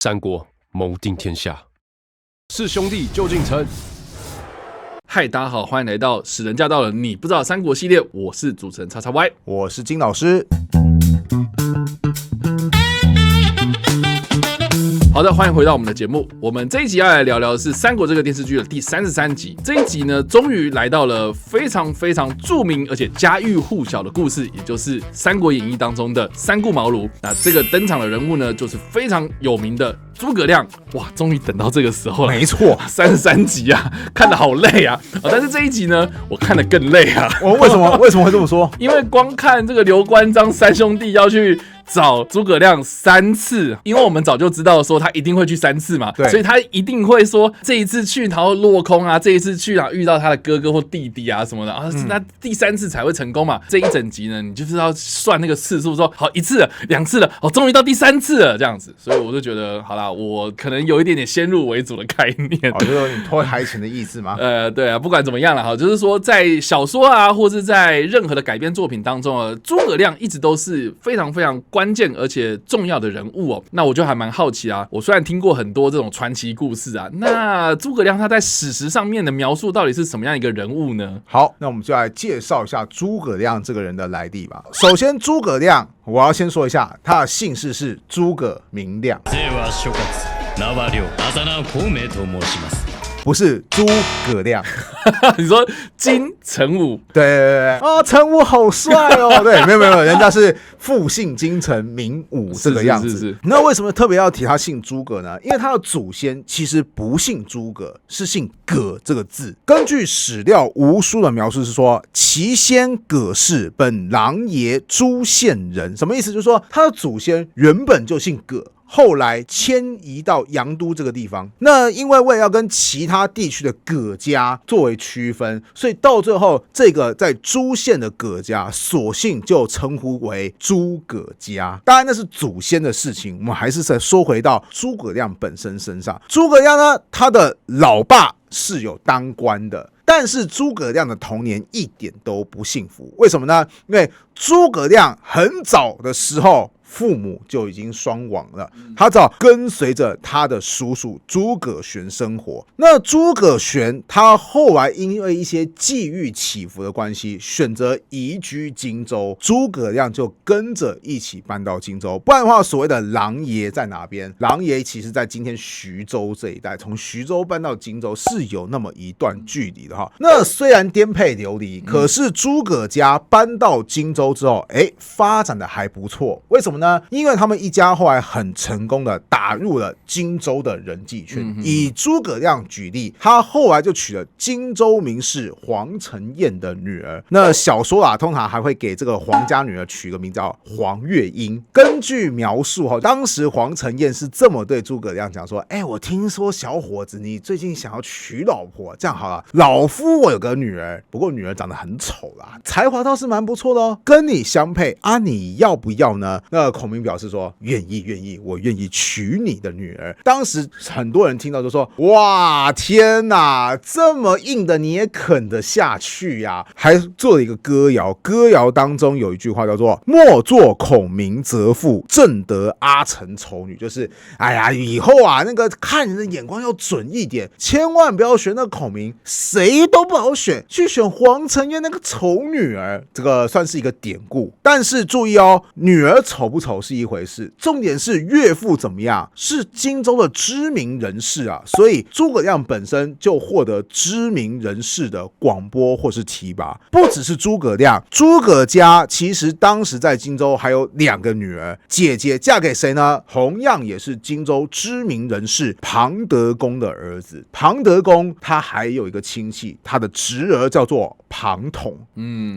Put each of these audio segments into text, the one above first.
三国谋定天下，是兄弟就进城。嗨，大家好，欢迎来到使人驾到了你不知道三国系列，我是主持人叉叉 Y， 我是金老师。好的，欢迎回到我们的节目。我们这一集要来聊聊的是《三国》这个电视剧的第33集。这一集呢，终于来到了非常非常著名而且家喻户晓的故事，也就是《三国演义》当中的三顾茅庐。那这个登场的人物呢，就是非常有名的诸葛亮。哇，终于等到这个时候了。没错，33集啊，看得好累啊。但是这一集呢，我看得更累啊。为什么会这么说？因为光看这个刘关张三兄弟要去找诸葛亮3次，因为我们早就知道说他一定会去3次嘛，所以他一定会说这一次去然后落空啊，这一次去然后遇到他的哥哥或弟弟啊什么的，那第3次才会成功嘛。这一整集呢，你就是要算那个次数，说好1次了2次了，终于到第3次了这样子。所以我就觉得好啦，我可能有一点点先入为主的概念，就是你拖台前的意思吗？对啊，不管怎么样啦，就是说在小说啊，或是在任何的改编作品当中啊，诸葛亮一直都是非常非常关键而且重要的人物哦。那我就还蛮好奇啊，我虽然听过很多这种传奇故事啊，那诸葛亮他在史实上面的描述到底是什么样一个人物呢？好，那我们就来介绍一下诸葛亮这个人的来历吧。首先，诸葛亮，我要先说一下，他的姓氏是诸葛明亮。不是诸葛亮，你说金城武？对啊，城武好帅哦。对，没有，人家是复姓金城名武这个样子。是。那为什么特别要提他姓诸葛呢？因为他的祖先其实不姓诸葛，是姓葛这个字。根据史料无书的描述是说，其先葛氏本琅琊诸县人，什么意思？就是说他的祖先原本就姓葛。后来迁移到阳都这个地方，那因为为了要跟其他地区的葛家作为区分，所以到最后这个在诸县的葛家，索性就称呼为诸葛家。当然那是祖先的事情，我们还是再说回到诸葛亮本身身上。诸葛亮呢，他的老爸是有当官的。但是诸葛亮的童年一点都不幸福，为什么呢？因为诸葛亮很早的时候父母就已经双亡了，他只好跟随着他的叔叔诸葛玄生活。那诸葛玄他后来因为一些际遇起伏的关系，选择移居荆州，诸葛亮就跟着一起搬到荆州。不然的话，所谓的琅琊在哪边？琅琊其实在今天徐州这一带，从徐州搬到荆州是有那么一段距离的哈。那虽然颠沛流离，可是诸葛家搬到荆州之后，发展的还不错。为什么呢？因为他们一家后来很成功的打入了荆州的人际圈。以诸葛亮举例，他后来就娶了荆州名士黄承彦的女儿。那小说通常还会给这个黄家女儿取个名叫黄月英。根据描述当时黄承彦是这么对诸葛亮讲说：我听说小伙子你最近想要娶老婆，这样好了，老夫我有个女儿，不过女儿长得很丑啦，才华倒是蛮不错的哦，跟你相配啊，你要不要呢？那孔明表示说愿意，我愿意娶你的女儿。当时很多人听到就说：哇，天哪，这么硬的你也啃得下去呀？还做了一个歌谣，歌谣当中有一句话叫做：莫作孔明择妇，正得阿成丑女。就是以后那个看人的眼光要准一点，千万不要选那个孔明，谁都不好选，去选黄承彦那个丑女儿。这个算是一个典故，但是注意哦，女儿丑不丑是一回事，重点是岳父怎么样，是荆州的知名人士啊，所以诸葛亮本身就获得知名人士的广播或是提拔。不只是诸葛亮，诸葛家其实当时在荆州还有2个女儿，姐姐嫁给谁呢？同样也是荆州知名人士庞德公的儿子。庞德公他还有一个亲戚，他的侄儿叫做庞统，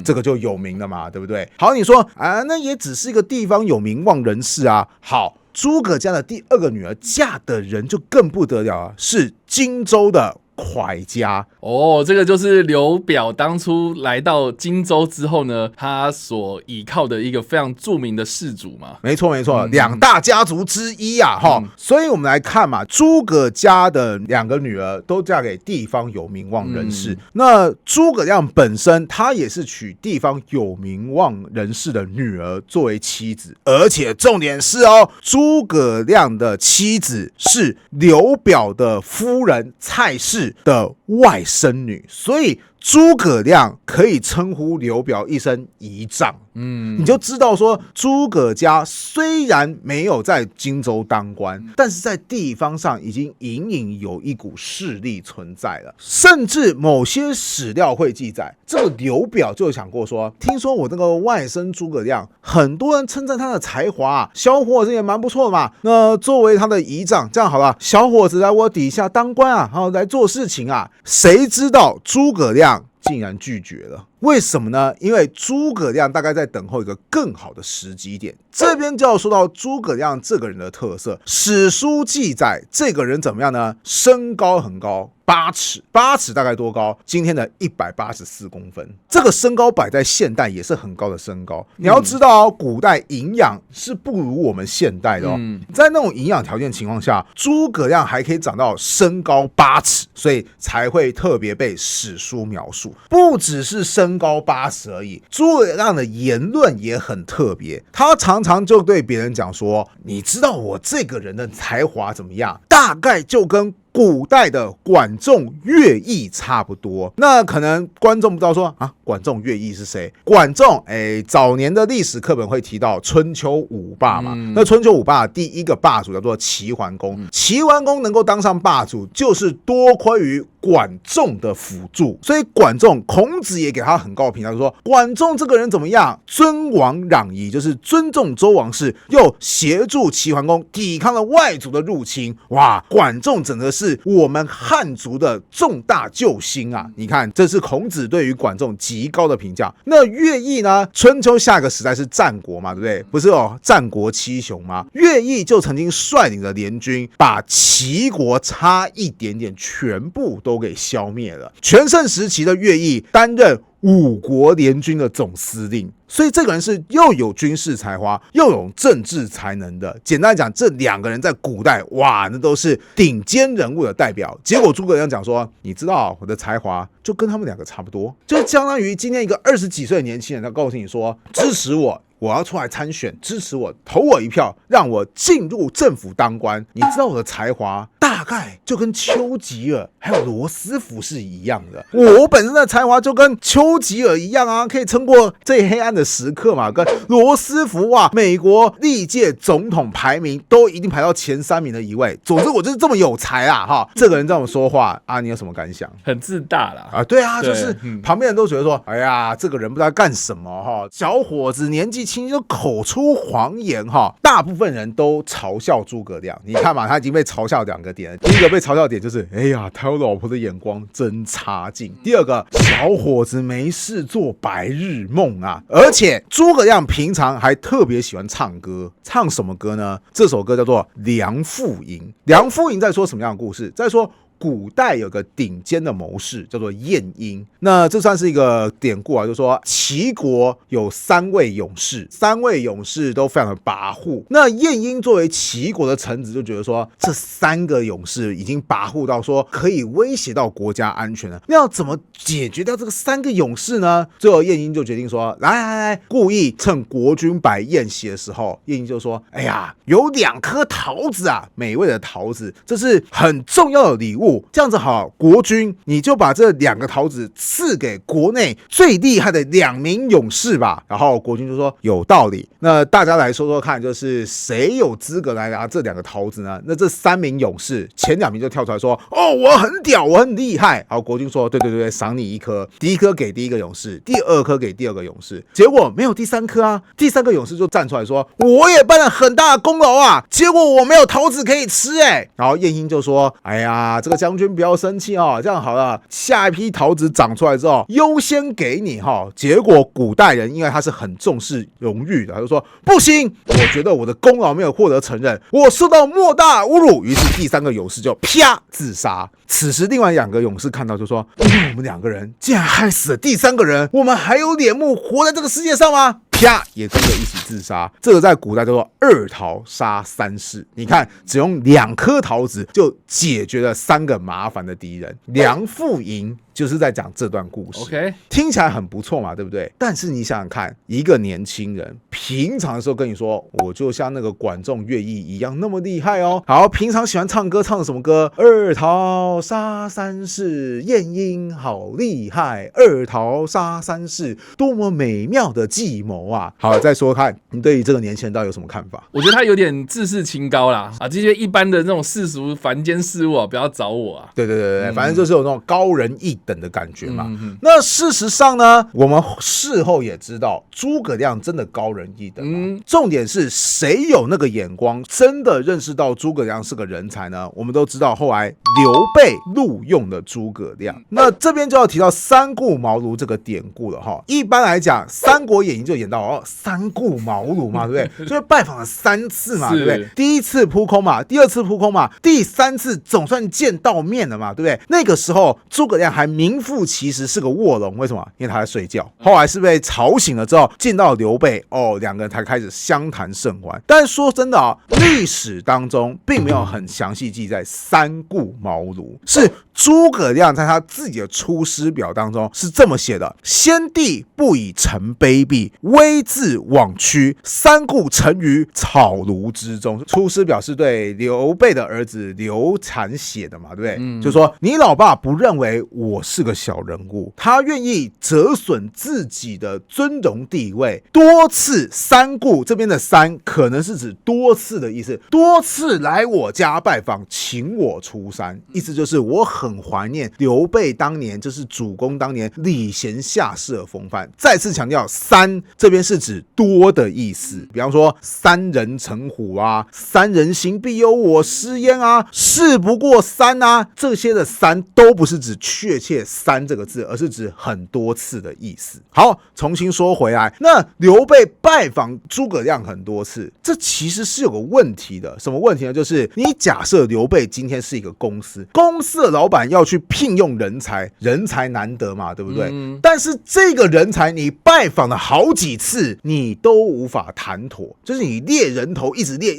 这个就有名了嘛，对不对？好，你说那也只是一个地方有名望人士啊。好，诸葛家的第2个女儿嫁的人就更不得了了，是荆州的蒯家。哦，这个就是刘表当初来到荆州之后呢，他所依靠的一个非常著名的氏族嘛。没错，两大家族之一啊，所以我们来看嘛，诸葛家的2个女儿都嫁给地方有名望人士。那诸葛亮本身他也是娶地方有名望人士的女儿作为妻子，而且重点是诸葛亮的妻子是刘表的夫人蔡氏的外甥女，所以诸葛亮可以称呼刘表一声姨丈。你就知道说诸葛家虽然没有在荆州当官，但是在地方上已经隐隐有一股势力存在了。甚至某些史料会记载，这个刘表就想过说，听说我那个外甥诸葛亮，很多人称赞他的才华，小伙子也蛮不错嘛。那作为他的姨丈，这样好了，小伙子来我底下当官啊，来做事情啊。谁知道诸葛亮竟然拒绝了。为什么呢？因为诸葛亮大概在等候一个更好的时机点。这边就要说到诸葛亮这个人的特色。史书记载这个人怎么样呢？身高很高，8尺，8尺大概多高？今天的184公分。这个身高摆在现代也是很高的身高。你要知道古代营养是不如我们现代的在那种营养条件情况下，诸葛亮还可以长到身高8尺，所以才会特别被史书描述。不只是身高8尺而已，诸葛亮的言论也很特别。他常常就对别人讲说，你知道我这个人的才华怎么样？大概就跟古代的管仲、乐毅差不多。那可能观众不知道说管仲、乐毅是谁？管仲，早年的历史课本会提到春秋五霸嘛。那春秋五霸第一个霸主叫做齐桓公。齐桓公能够当上霸主，就是多亏于管仲的辅助。所以管仲，孔子也给他很高的评价，说管仲这个人怎么样？尊王攘夷，就是尊重周王室，又协助齐桓公抵抗了外族的入侵。哇，管仲整个是我们汉族的重大救星啊！你看，这是孔子对于管仲极高的评价。那乐毅呢？春秋下个时代是战国嘛，对不对？不是战国七雄吗？乐毅就曾经率领着联军，把齐国差一点点全部都给消灭了。全盛时期的乐毅担任5国联军的总司令，所以这个人是又有军事才华又有政治才能的。简单来讲，这2个人在古代，哇，那都是顶尖人物的代表。结果诸葛亮讲说，你知道我的才华就跟他们2个差不多，就相当于今天一个20几岁的年轻人，他告诉你说，支持我，我要出来参选，支持我，投我一票，让我进入政府当官。你知道我的才华大概就跟丘吉尔还有罗斯福是一样的。我本身的才华就跟丘吉尔一样啊，可以撑过最黑暗的时刻嘛。跟罗斯福美国历届总统排名都一定排到前3名的一位。总之我就是这么有才啊这个人这么说话啊，你有什么感想？很自大啦对啊，就是旁边人都觉得说，哎呀，这个人不知道干什么小伙子年纪轻就口出狂言大部分人都嘲笑诸葛亮。你看嘛，他已经被嘲笑2个点。第一个被嘲笑点就是，哎呀，挑老婆的眼光真差劲。第二个，小伙子没事做白日梦啊。而且诸葛亮平常还特别喜欢唱歌，唱什么歌呢？这首歌叫做《梁父吟》。梁父吟在说什么样的故事？在说古代有个顶尖的谋士叫做晏婴，那这算是一个典故啊，就是说齐国有3位勇士，3位勇士都非常的跋扈。那晏婴作为齐国的臣子，就觉得说这3个勇士已经跋扈到说可以威胁到国家安全了，那要怎么解决掉这个3个勇士呢？最后晏婴就决定说，来，故意趁国君摆宴席的时候，晏婴就说，哎呀，有2颗桃子啊，美味的桃子，这是很重要的礼物。这样子好，国君你就把这2个桃子赐给国内最厉害的2名勇士吧。然后国君就说有道理。那大家来说说看，就是谁有资格来拿这2个桃子呢？那这3名勇士前2名就跳出来说，我很屌，我很厉害。然后国君说，对，赏你1颗，第1颗给第1个勇士，第2颗给第2个勇士。结果没有第3颗啊，第3个勇士就站出来说，我也办了很大的功劳啊，结果我没有桃子可以吃然后晏婴就说，哎呀，这个将军不要生气哦，这样好了，下一批桃子长出来之后优先给你哈。结果古代人因为他是很重视荣誉的，他就说不行，我觉得我的功劳没有获得承认，我受到莫大侮辱。于是第3个勇士就啪自杀。此时另外2个勇士看到就说，因为我们2个人竟然害死了第3个人，我们还有脸目活在这个世界上吗？啪，也跟着一起自杀。这个在古代叫做2桃杀3士。你看，只用2颗桃子就解决了3个麻烦的敌人。梁父吟就是在讲这段故事。OK， 听起来很不错嘛，对不对？但是你想想看，一个年轻人平常的时候跟你说，我就像那个管仲、乐毅一样那么厉害哦。好，平常喜欢唱歌，唱什么歌？2桃杀3士，晏婴好厉害。2桃杀3士，多么美妙的计谋啊！好，再说看，你对于这个年轻人到底有什么看法？我觉得他有点自视清高啦，这些一般的那种世俗凡间事物不要找我啊。对，反正就是有那种高人一等的感觉嘛。那事实上呢，我们事后也知道，诸葛亮真的高人一等嘛。重点是谁有那个眼光，真的认识到诸葛亮是个人才呢？我们都知道，后来刘备录用了诸葛亮。那这边就要提到三顾茅庐这个典故了哈。一般来讲，《三国演义》就演到三顾茅庐嘛，对不对？所以拜访了3次嘛，对不对？第1次扑空嘛，第2次扑空嘛，第3次总算见到面了嘛，对不对？那个时候诸葛亮还名副其实是个卧龙，为什么？因为他在睡觉。后来是被吵醒了之后，见到刘备，2个人才开始相谈甚欢。但说真的啊，历史当中并没有很详细记载三顾茅庐，是诸葛亮在他自己的出师表当中是这么写的：先帝不以臣卑鄙，威自枉屈，三顾臣于草庐之中。出师表是对刘备的儿子刘禅写的嘛，对不对？就说你老爸不认为我是个小人物，他愿意折损自己的尊荣地位，多次三顾，这边的三可能是指多次的意思，多次来我家拜访，请我出山，意思就是我很怀念刘备当年，就是主公当年礼贤下士的风范。再次强调，三这边是指多的意思，比方说三人成虎啊，三人行必有我师焉啊，事不过三啊，这些的三都不是指确切三这个字，而是指很多次的意思。好，重新说回来，那刘备拜访诸葛亮很多次，这其实是有个问题的。什么问题呢？就是你假设刘备今天是一个公司，公司的老板要去聘用人才，人才难得嘛，对不对？但是这个人才你拜访了好几次，你都无法谈妥，就是你猎人头一直猎，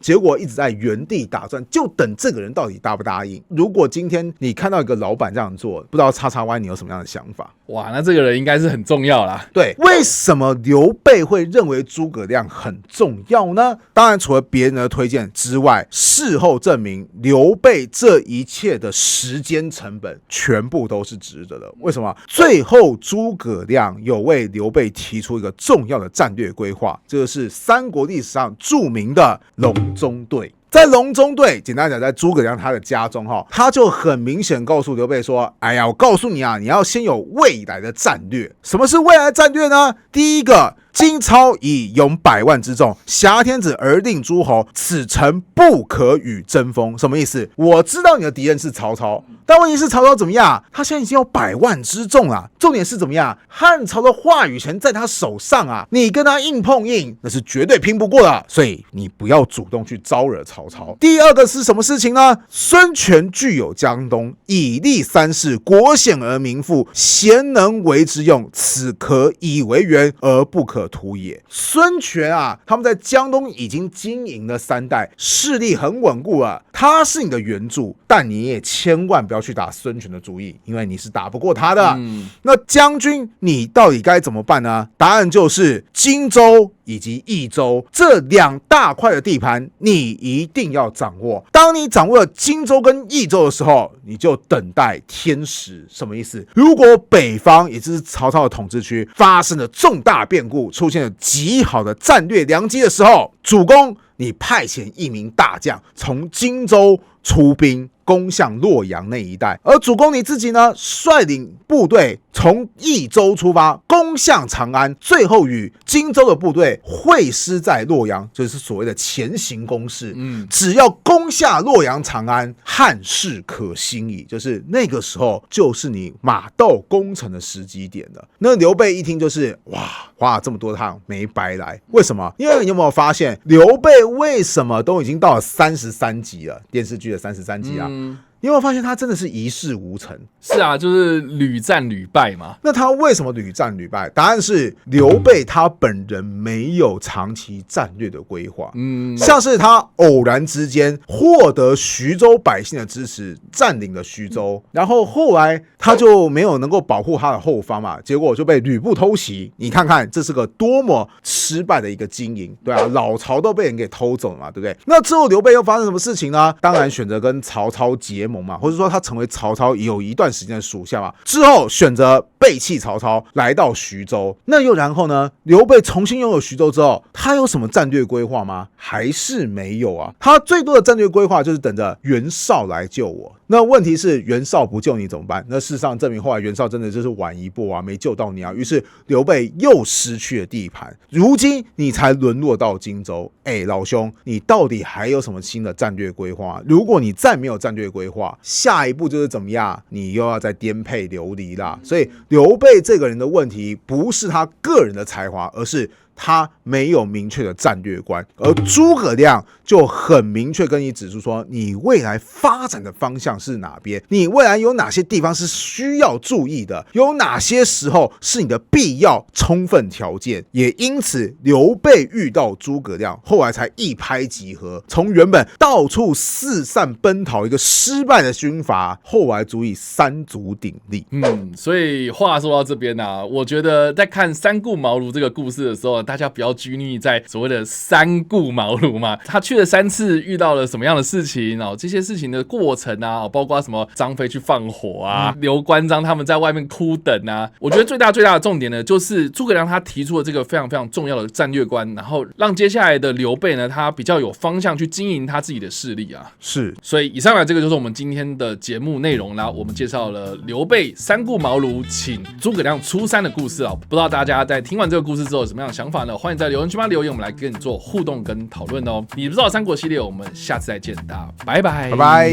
结果一直在原地打转，就等这个人到底答不答应。如果今天你看到一个老板这样做，不知道叉叉 Y 你有什么样的想法？哇，那这个人应该是很重要啦。对，为什么刘备会认为诸葛亮很重要呢？当然除了别人的推荐之外，事后证明刘备这一切的时间成本全部都是值得的。为什么？最后诸葛亮有为刘备提出一个重要的战略规划，这就是三国历史上著名的隆中对。在隆中对，简单讲，在诸葛亮他的家中，他就很明显告诉刘备说：哎呀，我告诉你啊，你要先有未来的战略。什么是未来的战略呢？第一个，荆操以勇100万之众，挟天子而令诸侯，此诚不可与争锋。什么意思？我知道你的敌人是曹操，但问题是曹操怎么样？他现在已经有100万之众了。重点是怎么样？汉朝的话语权在他手上啊！你跟他硬碰硬，那是绝对拼不过的。所以你不要主动去招惹曹操。第二个是什么事情呢？孙权具有江东，以立三世，国险而民富，贤能为之用，此可以为援而不可图也。孙权啊，他们在江东已经经营了3代，势力很稳固了。他是你的援助，但你也千万不要去打孙权的主意，因为你是打不过他的。那将军，你到底该怎么办呢？答案就是荆州以及益州这2大块的地盘，你一定要掌握。当你掌握了荆州跟益州的时候，你就等待天时。什么意思？如果北方，也就是曹操的统治区，发生了重大变故，出现了极好的战略良机的时候，主公，你派遣一名大将从荆州出兵攻向洛阳那一带，而主公你自己呢，率领部队从益州出发，攻向长安，最后与荆州的部队会师在洛阳，就是所谓的前行攻势。只要攻下洛阳、长安，汉室可兴矣，就是那个时候就是你马到功成的时机点了。那刘备一听就是哇，花了这么多趟没白来，为什么？因为你有没有发现刘备为什么都已经到了33集了，电视剧的33集啊？你有没有发现他真的是一事无成？是啊，就是屡战屡败嘛。那他为什么屡战屡败？答案是刘备他本人没有长期战略的规划。像是他偶然之间获得徐州百姓的支持，占领了徐州，然后后来他就没有能够保护他的后方嘛，结果就被吕布偷袭。你看看这是个多么失败的一个经营，对啊，老巢都被人给偷走了嘛，对不对？那之后刘备又发生什么事情呢？当然选择跟曹操结盟嘛，或者说他成为曹操有一段时间的属下嘛，之后选择背弃曹操，来到徐州。那又然后呢？刘备重新拥有徐州之后，他有什么战略规划吗？还是没有啊？他最多的战略规划就是等着袁绍来救我。那问题是袁绍不救你怎么办？那事实上证明后来袁绍真的就是晚一步啊，没救到你啊。于是刘备又失去了地盘，如今你才沦落到荆州。老兄，你到底还有什么新的战略规划？如果你再没有战略规划，下一步就是怎么样？你又要再颠沛流离啦。所以刘备这个人的问题不是他个人的才华，而是他没有明确的战略观，而诸葛亮就很明确跟你指出说，你未来发展的方向是哪边，你未来有哪些地方是需要注意的，有哪些时候是你的必要充分条件。也因此刘备遇到诸葛亮，后来才一拍即合，从原本到处四散奔逃一个失败的军阀，后来足以三足鼎立。所以话说到这边啊，我觉得在看三顾茅庐这个故事的时候，大家不要拘泥在所谓的三顾茅庐嘛，他去了3次，遇到了什么样的事情，这些事情的过程啊，包括什么张飞去放火啊，刘关张他们在外面哭等啊，我觉得最大的重点呢，就是诸葛亮他提出了这个非常非常重要的战略观，然后让接下来的刘备呢，他比较有方向去经营他自己的势力啊。是，所以以上呢，这个就是我们今天的节目内容啦。我们介绍了刘备三顾茅庐请诸葛亮出山的故事啊。不知道大家在听完这个故事之后有什么样的想法呢？欢迎在留言区留言，我们来跟你做互动跟讨论哦。你不知道三国系列，我们下次再见，大家拜拜，拜拜。